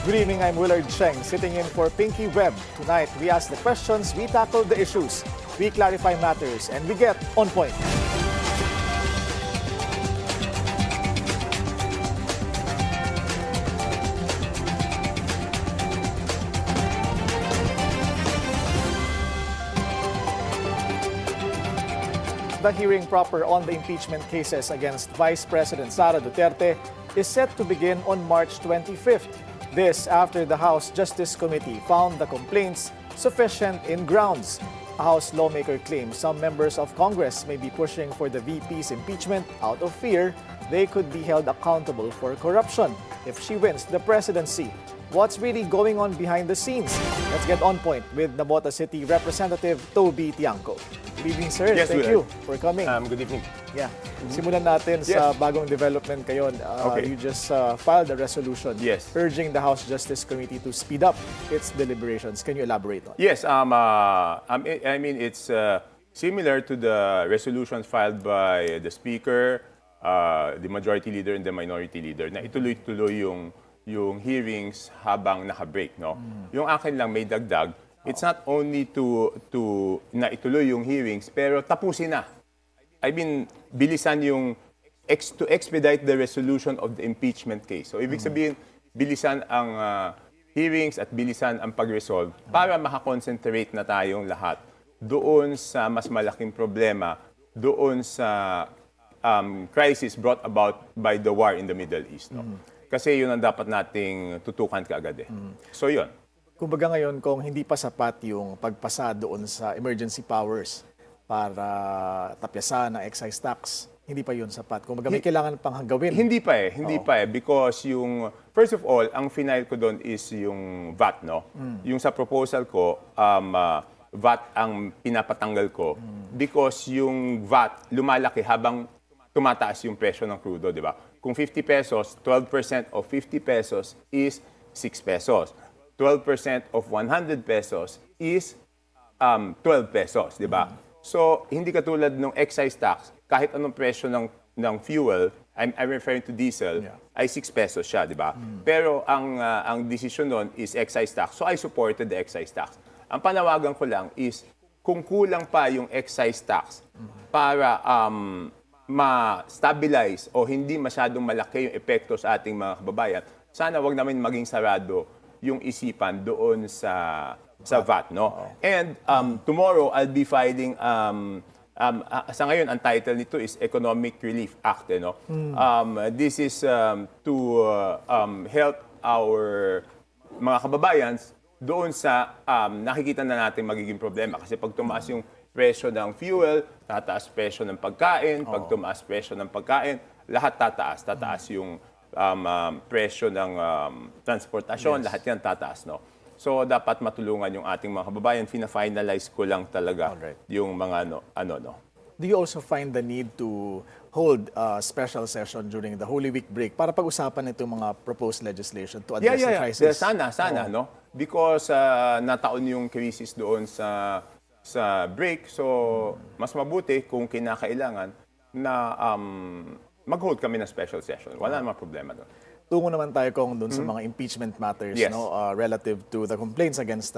Good evening, I'm Willard Cheng, sitting in for Pinky Webb. Tonight, we ask the questions, we tackle the issues, we clarify matters, and we get on point. The hearing proper on the impeachment cases against Vice President Sara Duterte is set to begin on March 25th. This after the House Justice Committee found the complaints sufficient in grounds. A House lawmaker claims some members of Congress may be pushing for the VP's impeachment out of fear they could be held accountable for corruption if she wins the presidency. What's really going on behind the scenes? Let's get on point with Navotas City Representative Toby Tiangco. Good evening, sir. Yes, Thank you for coming. Good evening. Yeah. Simulan natin sa bagong development ngayon. Okay. You just filed a resolution Yes. urging the House Justice Committee to speed up its deliberations. Can you elaborate on it? Yes, I mean, it's similar to the resolutions filed by the Speaker, the Majority Leader, and the Minority Leader na ituloy-tuloy yung hearings habang naka-break, no? Yung akin lang may dagdag. It's not only to na ituloy yung hearings, pero tapusin na. I mean, bilisan yung to expedite the resolution of the impeachment case. So, ibig sabihin, bilisan ang hearings at bilisan ang pag-resolve para makakonsentrate na tayong lahat doon sa mas malaking problema, doon sa crisis brought about by the war in the Middle East. No? Kasi yun ang dapat nating tutukan kaagad. So, yun. Kumbaga ngayon, kung hindi pa sapat yung pagpasa doon sa emergency powers para tapyasan ang excise tax, hindi pa yun sapat. Kumbaga may kailangan pang gawin. Hindi pa eh. Because first of all, ang final ko doon is yung VAT, no? Yung sa proposal ko, VAT ang pinapatanggal ko because yung VAT lumalaki habang tumataas yung presyo ng crudo, di ba? Kung 50 pesos, 12% of 50 pesos is 6 pesos. 12% of 100 pesos is 12 pesos, di ba? So, hindi katulad ng excise tax, kahit anong presyo ng fuel, I'm referring to diesel, ay 6 pesos siya, di ba? Pero ang decision nun is excise tax. So, I supported the excise tax. Ang panawagan ko lang is, kung kulang pa yung excise tax para ma-stabilize o hindi masyadong malaki yung epekto sa ating mga kababayan, sana wag namin maging sarado yung isipan doon sa VAT, no? And tomorrow I'll be filing sa ngayon ang title nito is Economic Relief Act, no? This is to help our mga kababayan doon sa nakikita na natin magiging problema kasi pag tumaas yung presyo ng fuel, tataas presyo ng pagkain, pag tumaas presyo ng pagkain, lahat tataas yung presyo ng transportasyon, lahat yan tataas, no? So, dapat matulungan yung ating mga kababayan. Fina-finalize ko lang talaga yung mga no. Do you also find the need to hold a special session during the Holy Week break para pag-usapan itong mga proposed legislation to address the crisis? Sana, no? Because nataon yung crisis doon sa break. So, mas mabuti kung kinakailangan na mag-hold kami ng special session. Wala namang problema doon. Tungo naman tayo kung doon sa mga impeachment matters, Yes. no, relative to the complaints against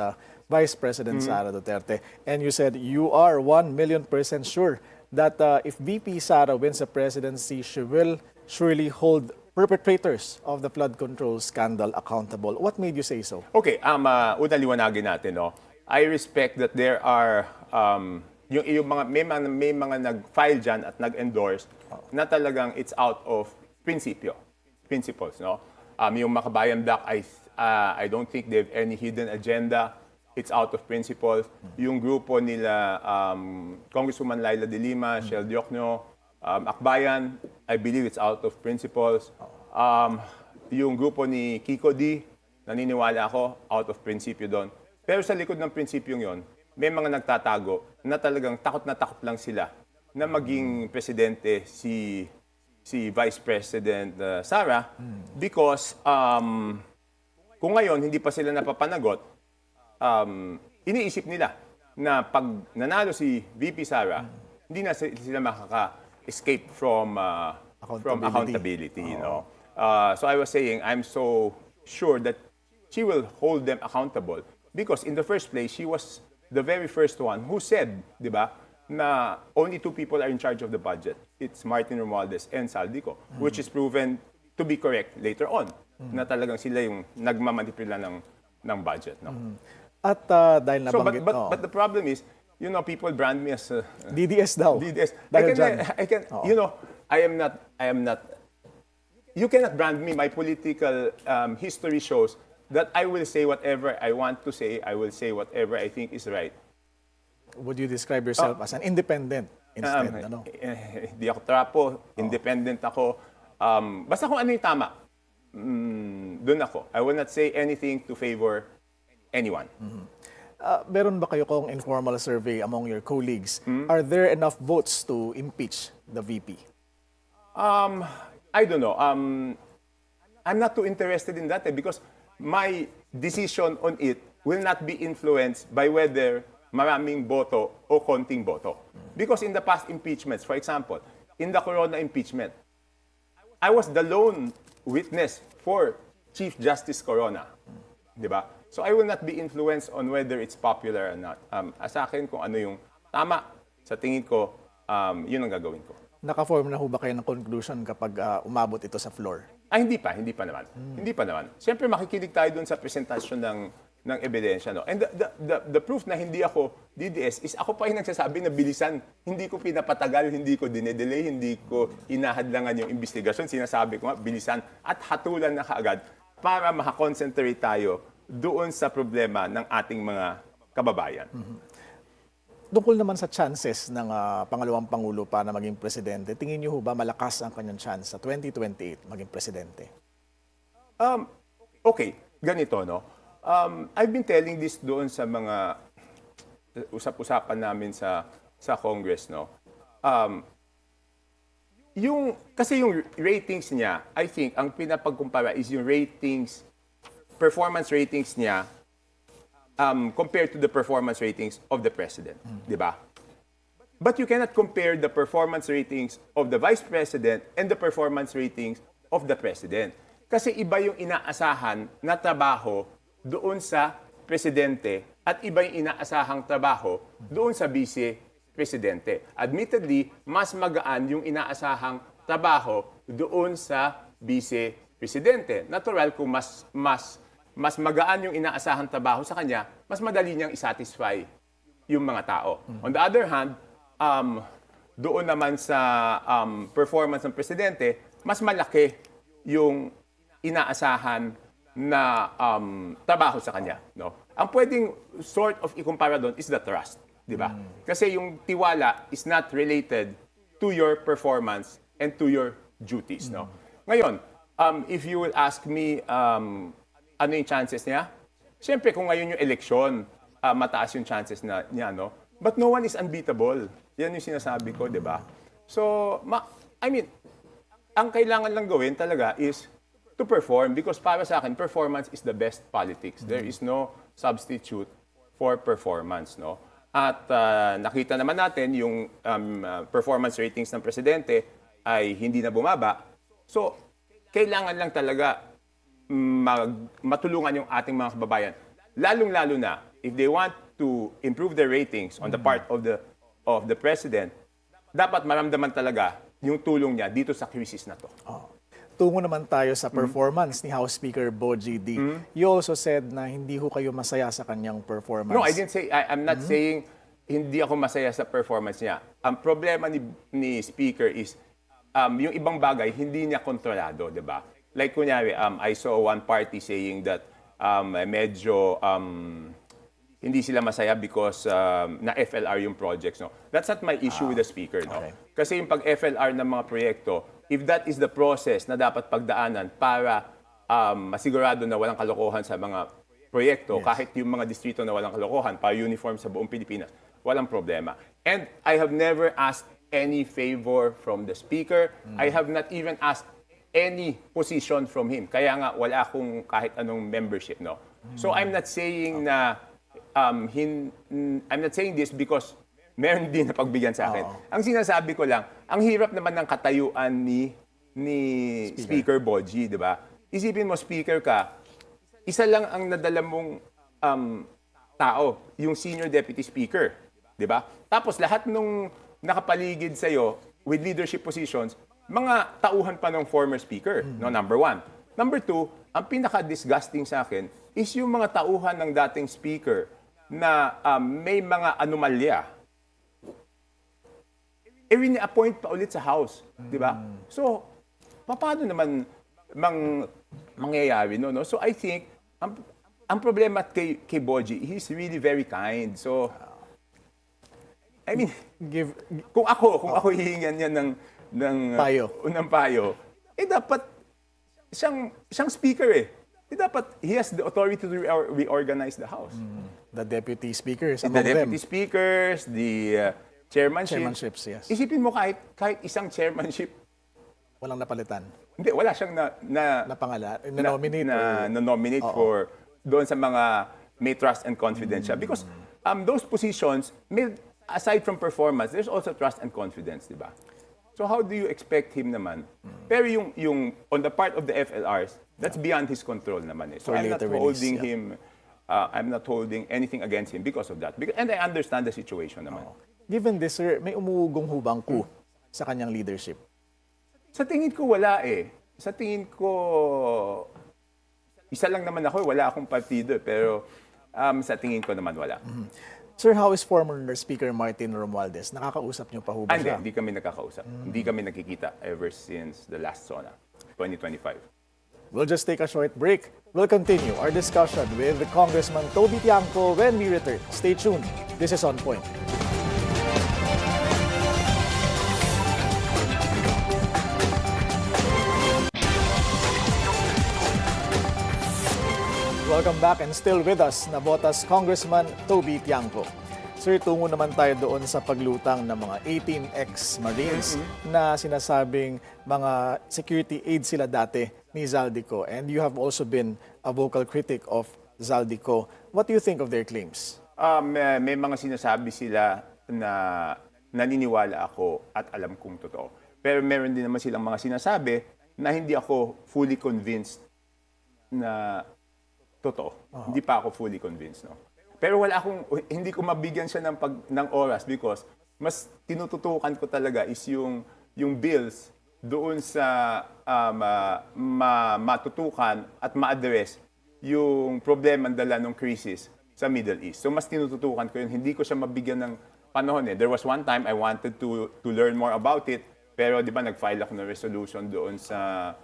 Vice President Sara Duterte. And you said you are 1,000,000% sure that if VP Sara wins the presidency, she will surely hold perpetrators of the flood control scandal accountable. What made you say so? Okay, una liwanagin natin, no? I respect that there are yung mga may mga nag-file diyan at nag-endorse na talagang it's out of principles, no? Yung Makabayan Doc, I don't think they have any hidden agenda. It's out of principles. Yung grupo nila Congresswoman Laila de Lima, Shell Diokno, Akbayan, I believe it's out of principles. Yung grupo ni Kiko D, naniniwala ako, out of principle doon. Pero sa likod ng prinsipyong yon, may mga nagtatago na talagang takot na takot lang sila na maging presidente si Vice President Sara because kung ngayon hindi pa sila napapanagot, iniisip nila na pag nanalo si VP Sara, hindi na sila makaka-escape from accountability. You know? So I was saying, I'm so sure that she will hold them accountable. Because in the first place, she was the very first one who said, di ba, na only two people are in charge of the budget. It's Martin Romualdez and Saldico, which is proven to be correct later on, na talagang sila yung nagmamanipula ng budget. No? At dahil So, nabanggit, but the problem is, you know, people brand me as DDS daw. DDS. Dahil dyan. You know, I am not, you cannot brand me. My political history shows that I will say whatever I want to say. I will say whatever I think is right. Would you describe yourself as an independent instead? Hindi ako trapo, independent ako. Basta kung ano yung tama, dun ako. I will not say anything to favor anyone. Meron ba kayo kong informal survey among your colleagues? Are there enough votes to impeach the VP? I don't know. I'm not too interested in that because my decision on it will not be influenced by whether maraming boto o konting boto. Because in the past impeachments, for example, in the Corona impeachment, I was the lone witness for Chief Justice Corona. Diba? So I will not be influenced on whether it's popular or not. Sa akin, kung ano yung tama, sa tingin ko, yun ang gagawin ko. Naka-form na ho ba kayo ng conclusion kapag umabot ito sa floor? Hindi pa naman. Hindi pa naman. Siyempre makikinig tayo dun sa presentasyon ng ebidensya. No? And the proof na hindi ako DDS is ako pa yung nagsasabi na bilisan. Hindi ko pinapatagal, hindi ko dinedelay, hindi ko inahadlangan yung investigasyon. Sinasabi ko nga, bilisan at hatulan na kaagad para makakonsentrate tayo doon sa problema ng ating mga kababayan. Tungkol naman sa chances ng pangalawang Pangulo pa na maging presidente, tingin niyo ho ba malakas ang kanyang chance sa 2028 maging presidente? Okay, ganito, no? I've been telling this doon sa mga usap-usapan namin sa Congress, no? Kasi yung ratings niya, I think, ang pinapagkumpara is yung performance ratings niya compared to the performance ratings of the president, di ba? But you cannot compare the performance ratings of the vice president and the performance ratings of the president. Kasi iba yung inaasahan na trabaho doon sa presidente at iba yung inaasahang trabaho doon sa vice-presidente. Admittedly, mas magaan yung inaasahang trabaho doon sa vice-presidente. Natural kung mas magaan yung inaasahang trabaho sa kanya, mas madali niyang isatisfy yung mga tao. On the other hand, doon naman sa performance ng presidente, mas malaki yung inaasahan na trabaho sa kanya. No? Ang pwedeng sort of ikumpara doon is the trust. Di ba? Kasi yung tiwala is not related to your performance and to your duties. No? Ngayon, if you will ask me, ano yung chances niya? Siyempre, kung ngayon yung eleksyon, mataas yung chances niya, no? But no one is unbeatable. Yan yung sinasabi ko, di ba? So, ang kailangan lang gawin talaga is to perform because para sa akin, performance is the best politics. There is no substitute for performance, no? At nakita naman natin yung performance ratings ng presidente ay hindi na bumaba. So, kailangan lang talaga matulungan yung ating mga kababayan. Lalong-lalo na, if they want to improve their ratings on the part of the president, dapat maramdaman talaga yung tulong niya dito sa crisis na to. Tungo naman tayo sa performance ni House Speaker Boji D. You also said na hindi ho kayo masaya sa kanyang performance. No, I didn't say, I'm not saying hindi ako masaya sa performance niya. Ang problema ni Speaker is yung ibang bagay hindi niya kontrolado, di ba? Like kunyari, I saw one party saying that medyo hindi sila masaya because na FLR yung projects. No? That's not my issue with the Speaker. No? Okay. Kasi yung pag-FLR ng mga proyekto, if that is the process na dapat pagdaanan para masigurado na walang kalokohan sa mga proyekto, kahit yung mga distrito na walang kalokohan, para uniform sa buong Pilipinas, walang problema. And I have never asked any favor from the Speaker. I have not even asked any position from him. Kaya nga, wala akong kahit anong membership, no? So, I'm not saying na, I'm not saying this because meron din na pagbigyan sa akin. Ang sinasabi ko lang, ang hirap naman ng katayuan ni Speaker Boji, di ba? Isipin mo, Speaker ka, isa lang ang nadala mong tao, yung Senior Deputy Speaker. Di ba? Tapos lahat nung nakapaligid sa'yo with leadership positions, mga tauhan pa ng former Speaker, no, number one. Number two, ang pinaka-disgusting sa akin is yung mga tauhan ng dating Speaker na may mga anomalya. Rini-appoint pa ulit sa House. Di ba? So, paano naman mangyayari, no? So, I think, ang problema kay Boji, he's really very kind. So, I mean, kung ako hihingan niya ng payo, dapat siyang speaker eh. Dapat he has the authority to reorganize the House. The deputy speakers, the deputy speakers, the chairmanships, yes. Isipin mo kahit isang chairmanship, walang napalitan. Hindi, wala siyang na-nominate for doon sa mga may trust and confidence siya. Because those positions, aside from performance, there's also trust and confidence, di ba? So how do you expect him naman? Pero yung on the part of the FLRs, that's beyond his control naman eh. So I'm not holding him, I'm not holding anything against him because of that. And I understand the situation naman. Given this, sir, may umuugong hubang coup sa kanyang leadership? Sa tingin ko wala eh. Sa tingin ko, isa lang naman ako, wala akong partido. Pero sa tingin ko naman wala. Sir, how is former Speaker Martin Romualdez? Nakakausap niyo pa ho ba siya? Hindi kami nakakausap. Hindi kami nakikita ever since the last SONA, 2025. We'll just take a short break. We'll continue our discussion with Congressman Toby Tiangco when we return. Stay tuned. This is On Point. Welcome back and still with us, Navotas Congressman Toby Tiangco. Sir, tungo naman tayo doon sa paglutang ng mga 18 ex-Marines na sinasabing mga security aides sila dati ni Zaldico. And you have also been a vocal critic of Zaldico. What do you think of their claims? May mga sinasabi sila na naniniwala ako at alam kong totoo. Pero meron din naman silang mga sinasabi na hindi ako fully convinced na totoo. Hindi pa ako fully convinced, no. Pero hindi ko mabigyan siya ng oras because mas tinututukan ko talaga is yung bills doon sa matutukan at ma-address yung problema dala ng crisis sa Middle East. So mas tinututukan ko yun. Hindi ko siya mabigyan ng panahon eh. There was one time I wanted to learn more about it, pero di ba nag-file ako ng resolution doon sa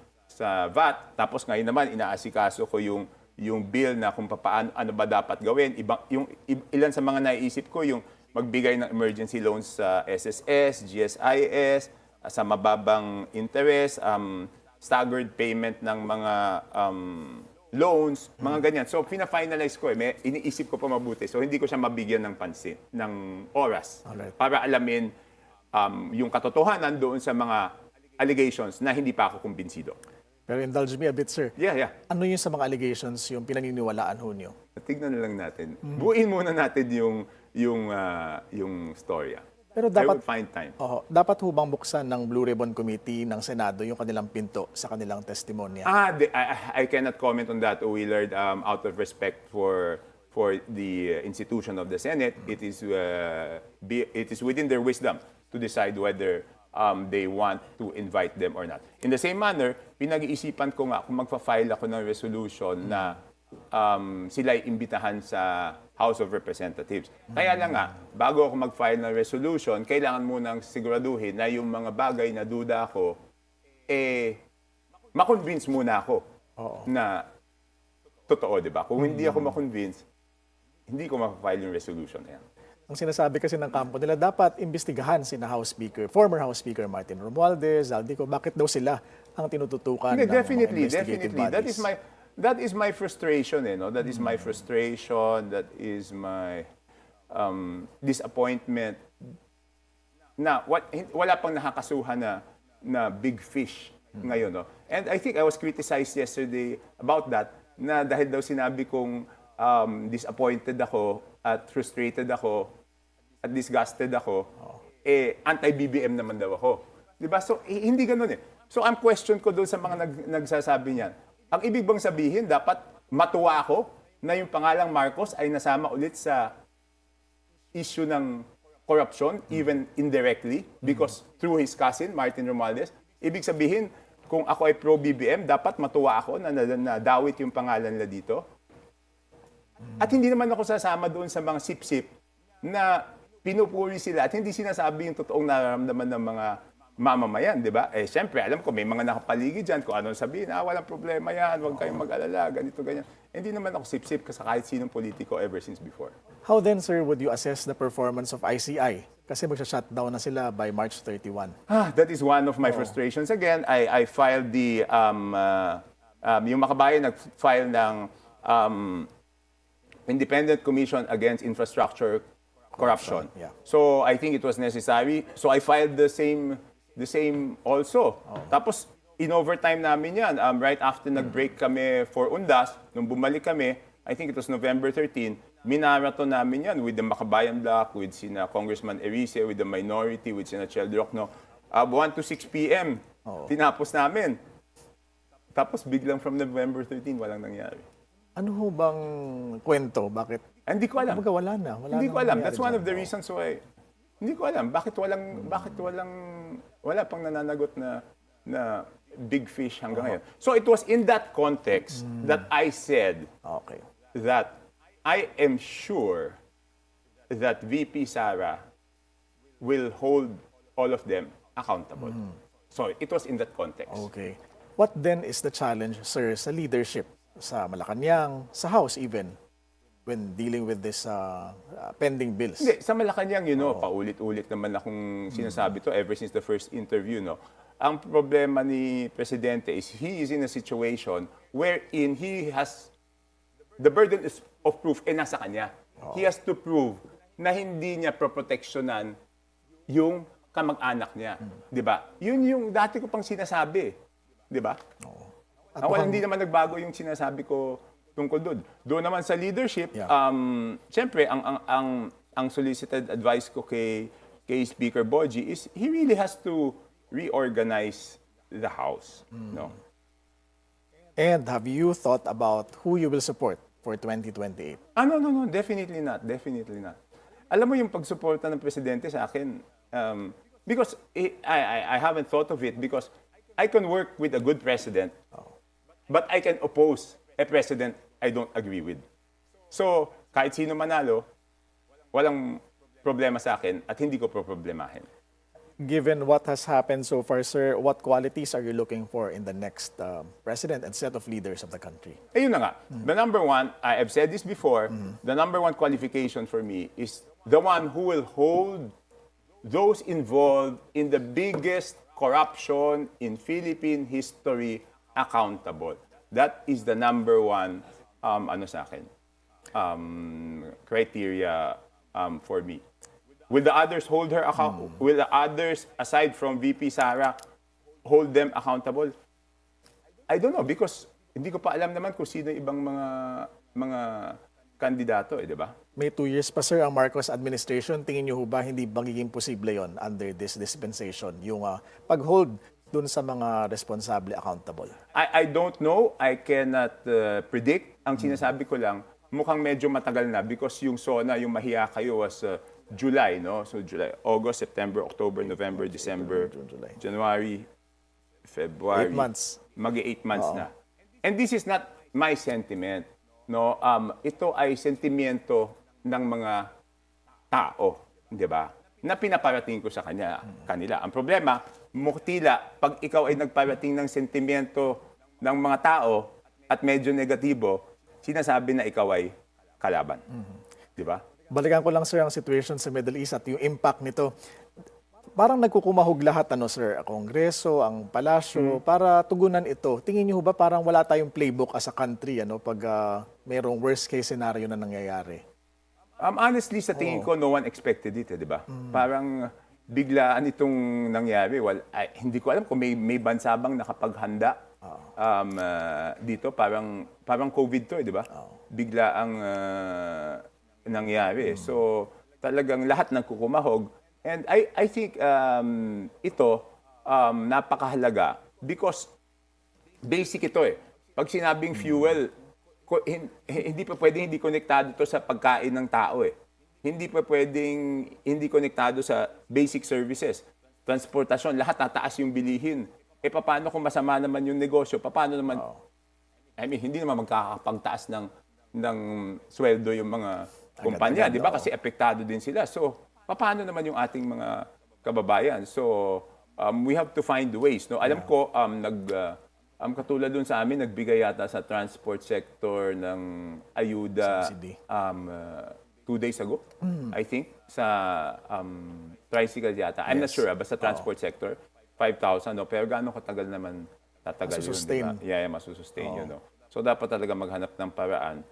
VAT. Tapos ngayon naman inaasikaso ko yung bill na kung ano ba dapat gawin. Ilan sa mga naiisip ko, yung magbigay ng emergency loans sa SSS, GSIS, sa mababang interest, staggered payment ng mga loans, mga ganyan. So, pina-finalize ko iniisip ko pa mabuti. So, hindi ko siya mabigyan ng pansin, ng oras. Alright. Para alamin yung katotohanan doon sa mga allegations na hindi pa ako kumbinsido. Pero indulge me a bit, sir. Yeah. Ano yung sa mga allegations yung pinaniniwalaan ho niyo? Tignan na lang natin. Buuin muna natin yung storya. Pero I dapat would find time. dapat ho bang buksan ng Blue Ribbon Committee ng Senado yung kanilang pinto sa kanilang testimonya? I cannot comment on that, Willard, out of respect for the institution of the Senate. It is within their wisdom to decide whether they want to invite them or not. In the same manner, pinag-iisipan ko nga kung magpa-file ako ng resolution na sila ay imbitahan sa House of Representatives. Kaya lang nga, bago ako mag-file ng resolution, kailangan munang siguraduhin na yung mga bagay na duda ako, makonvince muna ako na totoo, di ba? Kung hindi ako makonvince, hindi ko ma-file yung resolution na yan. Ang sinasabi kasi ng kampo nila, dapat imbestigahan sina former House Speaker Martin Romualdez, Zaldico. Bakit daw sila ang tinututukan ng mga investigative bodies? That is my frustration, no? That is my frustration. That is my disappointment. Na wala pang nakakasuhan na big fish ngayon, no? And I think I was criticized yesterday about that. Na dahil daw sinabi kong disappointed ako at frustrated ako at disgusted ako, anti-BBM naman daw ako. Diba? So, hindi ganun eh. So, ang question ko doon sa mga nagsasabi niyan, ang ibig bang sabihin, dapat matuwa ako na yung pangalang Marcos ay nasama ulit sa issue ng corruption, even indirectly, because through his cousin, Martin Romualdez. Ibig sabihin, kung ako ay pro-BBM, dapat matuwa ako na nadawit yung pangalan nila dito. At hindi naman ako sasama doon sa mga sip-sip na pinupuri sila at hindi sinasabi yung totoong nararamdaman ng mga mamamayan, di ba? Eh, siyempre, alam ko, may mga nakapaligid dyan kung anong sabihin, walang problema yan, huwag kayong mag-alala, ganito, ganyan. Hindi naman ako sip-sip sa kahit sinong politiko ever since before. How then, sir, would you assess the performance of ICI? Kasi magsha-shutdown na sila by March 31. That is one of my frustrations. Again, I filed the, yung makabayan nag-file ng Independent Commission Against Infrastructure Corruption. Yeah. So I think it was necessary. So I filed the same also. Tapos in overtime namin yan. Right after nag-break kami for Undas, nung bumalik kami, I think it was November 13, minaraton namin yan with the Makabayan Bloc, with sina Congressman Erice, with the minority, with sina Chel Dirocno. 1 to 6 p.m. Tinapos namin. Tapos biglang from November 13, walang nangyari. Ano ho bang kwento? Bakit? Hindi ko alam. Kumbaga wala na. Hindi ko alam. That's one of the reasons why. Hindi ko alam. Bakit wala pang nananagot na big fish hanggang ngayon. So it was in that context that I said that I am sure that VP Sara will hold all of them accountable. So it was in that context. Okay. What then is the challenge, sir, sa leadership? Sa Malacanang, sa House even, when dealing with this pending bills? Hindi, sa Malacanang, paulit-ulit naman akong sinasabi to ever since the first interview, no? Ang problema ni Presidente is he is in a situation wherein he has the burden of proof nasa kanya. He has to prove na hindi niya proproteksyonan yung kamag-anak niya. Di ba? Yun yung dati ko pang sinasabi. Di ba? Hindi naman nagbago yung sinasabi ko tungkol doon. Doon naman sa leadership, siyempre, ang solicited advice ko kay Speaker Boji is he really has to reorganize the House. No? And have you thought about who you will support for 2028? No. Definitely not. Definitely not. Alam mo yung pagsuporta ng Presidente sa akin, because I haven't thought of it because I can work with a good president, but I can oppose a president I don't agree with. So, kahit sino manalo, walang problema sa akin at hindi ko problemahin. Given what has happened so far, sir, what qualities are you looking for in the next president and set of leaders of the country? Ayun na nga. The number one, I have said this before, the number one qualification for me is the one who will hold those involved in the biggest corruption in Philippine history accountable. That is the number one sa akin, criteria for me. Will the others hold her account? Will the others, aside from VP Sara, hold them accountable? I don't know because hindi ko pa alam naman kung sino ibang mga kandidato, di ba? May 2 years pa, sir, ang Marcos administration. Tingin niyo ba hindi magiging posible yon under this dispensation? Yung pag-hold dun sa mga responsable accountable? I don't know. I cannot predict. Ang sinasabi ko lang, mukhang medyo matagal na because yung SONA, yung mahiya kayo was July, no? So July, August, September, October, November, December, July. January, February. 8 months. Magi 8 months na. And this is not my sentiment, no? Ito ay sentimiento ng mga tao, di ba? Na pinaparating ko sa kanila. Ang problema, muktila, pag ikaw ay nagparating ng sentimiento ng mga tao at medyo negatibo, sinasabi na ikaw ay kalaban. Di ba? Balikan ko lang, sir, ang situation sa Middle East at yung impact nito. Parang nagkukumahog lahat, sir, ang Kongreso, ang Palasyo, para tugunan ito. Tingin niyo ba parang wala tayong playbook as a country, pag mayroong worst case scenario na nangyayari? Honestly, sa tingin ko, no one expected it, di ba? Parang biglaan itong nangyari. Hindi ko alam kung may bansa bang nakapaghanda dito. Parang COVID to, di ba? Bigla ang nangyari. So, talagang lahat nagkukumahog. And I think ito napakahalaga because basic ito eh. Pag sinabing fuel, hindi pa pwedeng hindi konektado to sa pagkain ng tao eh. Hindi pa pwedeng hindi konektado sa basic services. Transportasyon, lahat tataas yung bilihin. Paano kung masama naman yung negosyo? Paano naman, hindi naman magkakapagtaas ng sweldo yung mga kumpanya, di ba? Kasi apektado din sila. So, paano naman yung ating mga kababayan? So, we have to find ways. No? Alam ko, katulad dun sa amin, nagbigay yata sa transport sector ng ayuda 2 days ago, I think, sa tricycle yata. I'm not sure, basta transport sector, 5,000. No? Pero gaano katagal naman tatagal yun? Diba? Yeah, masusustain yun. No? So, dapat talaga maghanap ng paraan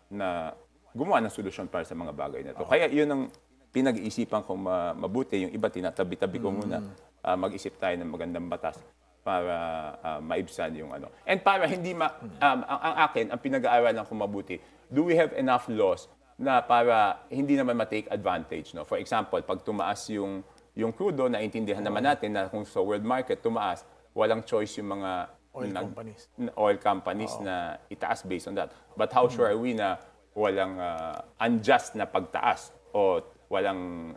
na gumawa ng solusyon para sa mga bagay na ito. Kaya yun ang pinag-iisipan kong mabuti. Yung iba, tinatabi-tabi ko muna. Mag-isip tayo ng magandang batas para maibsan yung ano. And para hindi ang akin, ang pinag-aaralan ko mabuti, do we have enough laws na para hindi naman ma-take advantage? No? For example, pag tumaas yung crudo, naintindihan naman natin na kung sa world market tumaas, walang choice yung mga oil companies na itaas based on that. But how sure are we na walang unjust na pagtaas o walang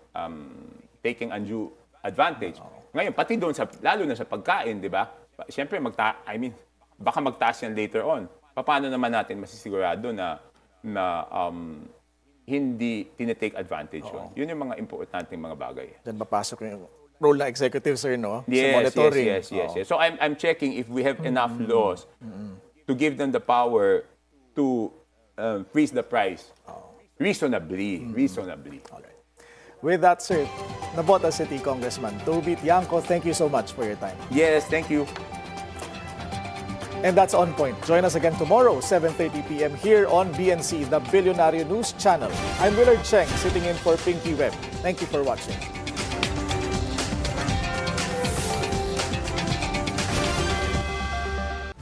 taking undue advantage? Ngayon, pati doon, lalo na sa pagkain, di ba? Siyempre, baka magtaas yan later on. Paano naman natin masisigurado na hindi tinitake advantage yun? Yun yung mga importanteng mga bagay. Diyan papasok yung role ng executive, sir, no? Yes, sa monitoring. Yes. So I'm checking if we have enough laws to give them the power to freeze the price reasonably. Alright. With that, sir, Navotas City Congressman Toby Tiangco, thank you so much for your time. Yes, thank you. And that's On Point. Join us again tomorrow, 7:30 p.m. here on BNC, the Billionaire News Channel. I'm Willard Cheng, sitting in for Pinky Web. Thank you for watching.